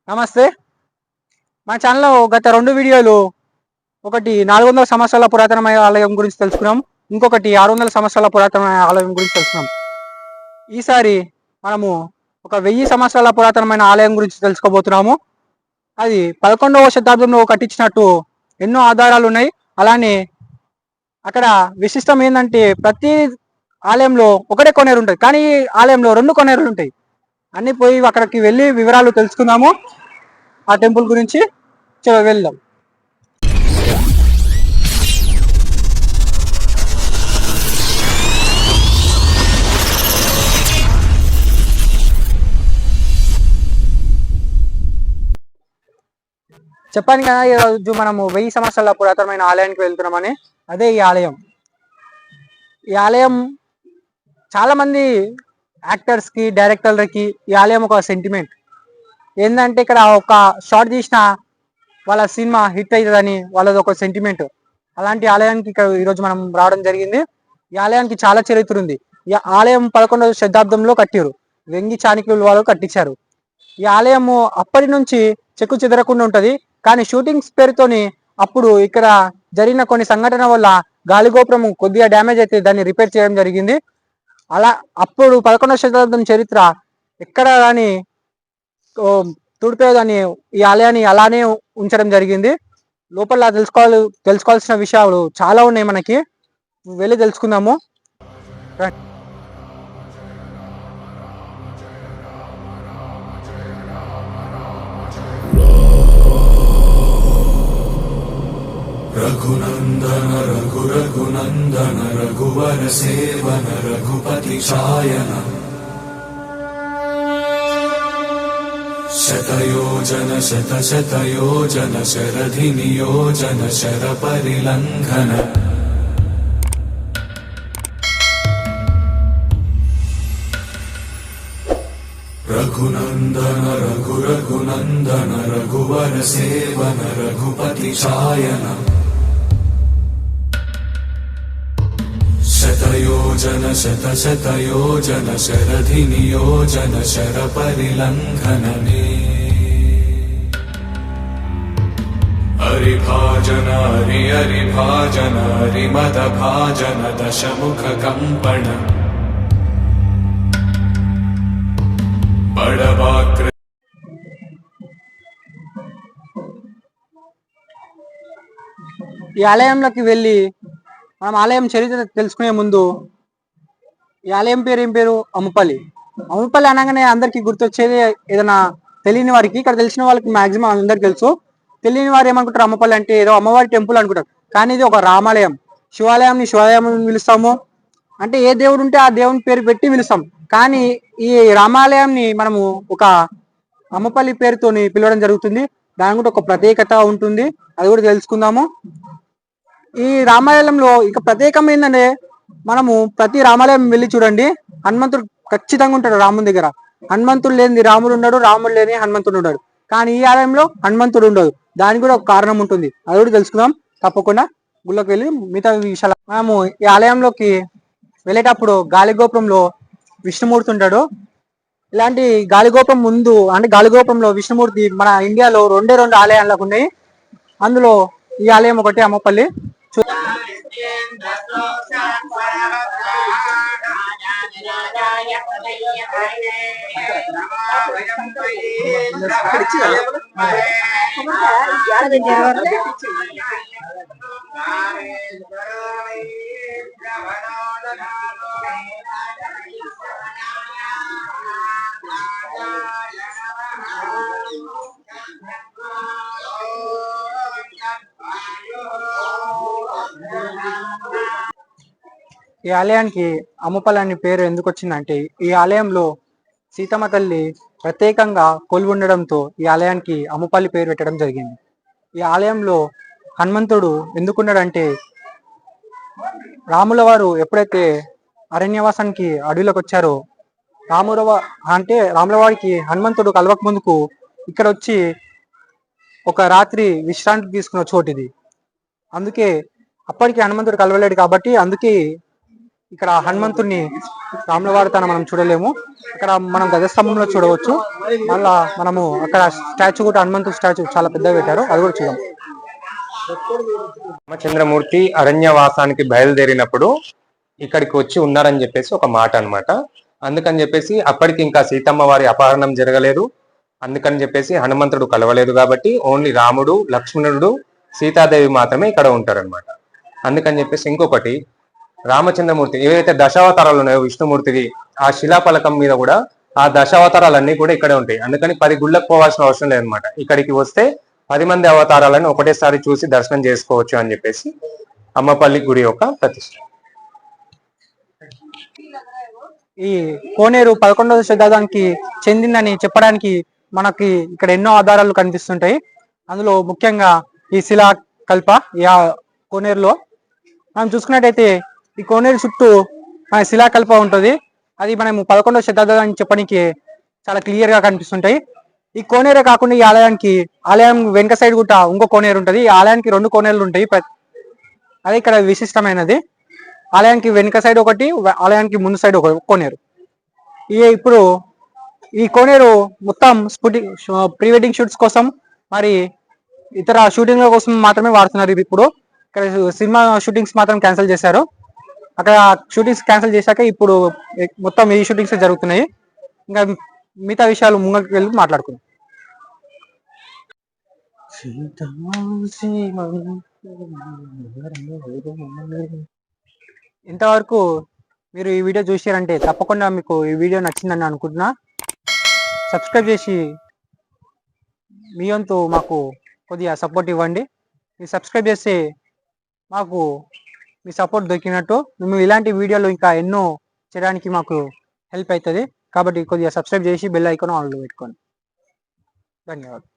నమస్తే. మా ఛానల్లో గత 2 వీడియోలు ఒకటి 400 సంవత్సరాల పురాతనమైన ఆలయం గురించి తెలుసుకున్నాం. ఇంకొకటి 600 సంవత్సరాల పురాతనమైన ఆలయం గురించి తెలుసుకున్నాం. ఈసారి మనము ఒక 1000 సంవత్సరాల పురాతనమైన ఆలయం గురించి తెలుసుకోబోతున్నాము. అది 11వ శతాబ్దంలో కట్టించినట్టు ఎన్నో ఆధారాలు ఉన్నాయి. అలానే అక్కడ విశిష్టం ఏంటంటే ప్రతి ఆలయంలో ఒకటే కొనేరు ఉంటుంది, కానీ ఈ ఆలయంలో 2 కొనేరులు ఉంటాయి. అన్ని పోయి అక్కడికి వెళ్ళి వివరాలు తెలుసుకుందాము. ఆ టెంపుల్ గురించి వెళ్దాం. చెప్పాను కదా, ఈరోజు మనము 1000 సంవత్సరాల పురాతనమైన ఆలయానికి వెళ్తున్నామని. అదే ఈ ఆలయం. ఈ ఆలయం చాలా మంది యాక్టర్స్కి, డైరెక్టర్లకి ఈ ఆలయం ఒక సెంటిమెంట్. ఏంటంటే ఇక్కడ ఒక షార్ట్ తీసిన వాళ్ళ సినిమా హిట్ అవుతుందని వాళ్ళది ఒక సెంటిమెంట్. అలాంటి ఆలయానికి ఇక్కడ ఈరోజు మనం రావడం జరిగింది. ఈ ఆలయానికి చాలా చరిత్ర ఉంది. ఈ ఆలయం 11వ శతాబ్దంలో కట్టారు. వెంగి చాణక్యులు వాళ్ళు కట్టించారు. ఈ ఆలయము అప్పటి నుంచి చెక్కు చెదరకుండా ఉంటుంది. కానీ షూటింగ్స్ పేరుతోని అప్పుడు ఇక్కడ జరిగిన కొన్ని సంఘటన వల్ల గాలిగోపురం కొద్దిగా డ్యామేజ్ అయితే దాన్ని రిపేర్ చేయడం జరిగింది. అలా అప్పుడు 11వ శతాబ్దం చరిత్ర ఎక్కడ కానీ తుడిపేదని ఈ ఆలయాన్ని అలానే ఉంచడం జరిగింది. లోపల తెలుసుకోవాల్సిన విషయాలు చాలా ఉన్నాయి. మనకి వెళ్ళి తెలుసుకుందాము. రఘునందన రఘునందన రఘువర సేవన రఘుపతి ఛాయన శతయోజన శతయోజన శరధి నియోజన శర పరిలంఘన రఘునందన రఘునందన రఘువర సేవన రఘుపతి ఛాయన శతయోజన శతయోజన శరధి నియోజన శర పరిలంఘననే హరిభాజన హరిభాజన హరిమద భాజన దశముఖ కంపణ బడవాక్ర. ఈ ఆలయంలోకి వెళ్ళి మనం ఆలయం చరిత్ర తెలుసుకునే ముందు ఈ ఆలయం పేరు ఏం పేరు? అమ్మపల్లి. అమ్మపల్లి అనగానే అందరికి గుర్తొచ్చేది ఏదైనా తెలియని వారికి, ఇక్కడ తెలిసిన వాళ్ళకి మాక్సిమం అందరికి తెలుసు. తెలియని వారు ఏమనుకుంటారు, అమ్మపల్లి అంటే ఏదో అమ్మవారి టెంపుల్ అనుకుంటారు. కానీ ఇది ఒక రామాలయం. శివాలయం పిలుస్తాము. అంటే ఏ దేవుడు ఉంటే ఆ దేవుని పేరు పెట్టి పిలుస్తాం. కానీ ఈ రామాలయాన్ని మనము ఒక అమ్మపల్లి పేరుతోని పిలవడం జరుగుతుంది. దాని కూడా ఒక ప్రత్యేకత ఉంటుంది, అది కూడా తెలుసుకుందాము. ఈ రామాలయంలో ఇక ప్రత్యేకం ఏంటంటే, మనము ప్రతి రామాలయం వెళ్ళి చూడండి, హనుమంతుడు ఖచ్చితంగా ఉంటాడు రాముని దగ్గర. హనుమంతుడు లేని రాముడు ఉన్నాడు, రాముడు లేని హనుమంతుడు ఉన్నాడు. కానీ ఈ ఆలయంలో హనుమంతుడు ఉండదు. దానికి కూడా ఒక కారణం ఉంటుంది, అది కూడా తెలుసుకుందాం. తప్పకుండా గుళ్ళకి వెళ్ళి మిగతా విషయాలు. మనము ఈ ఆలయంలోకి వెళ్ళేటప్పుడు గాలిగోపురంలో విష్ణుమూర్తి ఉంటాడు. ఇలాంటి గాలిగోపురం ముందు, అంటే గాలిగోపురంలో విష్ణుమూర్తి మన ఇండియాలో 2 ఆలయాలకు ఉన్నాయి. అందులో ఈ ఆలయం ఒకటి అమ్మపల్లి. ఈ ఆలయానికి అమ్మపల్లి అనే పేరు ఎందుకు వచ్చిందంటే, ఈ ఆలయంలో సీతమ్మ తల్లి ప్రత్యేకంగా కొలువు ఉండడంతో ఈ ఆలయానికి అమ్మపల్లి పేరు పెట్టడం జరిగింది. ఈ ఆలయంలో హనుమంతుడు ఎందుకున్నాడంటే, రాముల వారు ఎప్పుడైతే అరణ్యవాసానికి అడవిలోకి వచ్చారో, రాముల వారికి హనుమంతుడు కలవక ముందుకు ఇక్కడ వచ్చి ఒక రాత్రి విశ్రాంతి తీసుకున్న చోటు ఇది. అందుకే అప్పటికి హనుమంతుడు కలవలేడు కాబట్టి అందుకే ఇక్కడ హనుమంతుడిని రాముల వారి తన మనం చూడలేము. ఇక్కడ మనం గజస్తంభంలో చూడవచ్చు. మళ్ళా మనము అక్కడ స్టాచ్యూ కూడా హనుమంతుడి స్టాచ్యూ చాలా పెద్దగా పెట్టారు, అది కూడా చూద్దాం. రామచంద్రమూర్తి అరణ్యవాసానికి బయలుదేరినప్పుడు ఇక్కడికి వచ్చి ఉన్నారని చెప్పేసి ఒక మాట అన్నమాట. అందుకని చెప్పేసి అప్పటికి ఇంకా సీతమ్మ వారి అపహరణం జరగలేదు. అందుకని చెప్పేసి హనుమంతుడు కలవలేదు కాబట్టి ఓన్లీ రాముడు, లక్ష్మణుడు, సీతాదేవి మాత్రమే ఇక్కడ ఉంటారనమాట. అందుకని చెప్పేసి ఇంకొకటి, రామచంద్రమూర్తి ఏవైతే దశావతారాలు ఉన్నాయో విష్ణుమూర్తివి, ఆ శిలాఫలకం మీద కూడా ఆ దశావతారాలన్నీ కూడా ఇక్కడే ఉంటాయి. అందుకని 10 గుళ్ళకు పోవాల్సిన అవసరం లేదనమాట. ఇక్కడికి వస్తే 10 మంది అవతారాలను ఒకటేసారి చూసి దర్శనం చేసుకోవచ్చు అని చెప్పేసి అమ్మపల్లి గుడి యొక్క ప్రతిష్ట. ఈ కోనేరు 11వ శతాబ్దానికి చెందిందని చెప్పడానికి మనకి ఇక్కడ ఎన్నో ఆధారాలు కనిపిస్తుంటాయి. అందులో ముఖ్యంగా ఈ శిలాకల్ప ఈ కోనేరులో మనం చూసుకున్నట్టయితే ఈ కోనేరు చుట్టూ మన శిలాకల్ప ఉంటుంది. అది మనం 11వ శతాబ్దాన్ని చెప్పడానికి చాలా క్లియర్ గా కనిపిస్తుంటాయి. ఈ కోనేరే కాకుండా ఈ ఆలయం వెనక సైడ్ కూడా ఇంకో కోనేరు ఉంటుంది. ఈ ఆలయానికి 2 కోనేరులు ఉంటాయి. అదే ఇక్కడ విశిష్టమైనది. ఆలయానికి వెనుక సైడ్ ఒకటి, ఆలయానికి ముందు సైడ్ ఒక కోనేరు. ఇప్పుడు ఈ కోనేరు మొత్తం ప్రీ వెడ్డింగ్ షూట్స్ కోసం మరి ఇతర షూటింగ్ల కోసం మాత్రమే వాడుతున్నారు. ఇప్పుడు ఇక్కడ సినిమా షూటింగ్స్ మాత్రం క్యాన్సిల్ చేశారు. అక్కడ షూటింగ్స్ క్యాన్సిల్ చేశాక ఇప్పుడు మొత్తం ఈ షూటింగ్స్ జరుగుతున్నాయి. ఇంకా మిగతా విషయాలు ముంగకి వెళ్ళి మాట్లాడుకుందాం. ఇంతవరకు మీరు ఈ వీడియో చూసారంటే తప్పకుండా మీకు ఈ వీడియో నచ్చిందని అనుకుంటున్నా. సబ్స్క్రైబ్ చేసి మీ వంతు మాకు కొద్దిగా సపోర్ట్ ఇవ్వండి. మీరు సబ్స్క్రైబ్ చేస్తే మాకు మీ సపోర్ట్ దొరికినట్టు. మేము ఇలాంటి వీడియోలు ఇంకా ఎన్నో చేయడానికి మాకు హెల్ప్ అవుతుంది. కాబట్టి కొద్దిగా సబ్స్క్రైబ్ చేసి బెల్ ఐకాన్ ఆన్లో పెట్టుకోండి. ధన్యవాదాలు.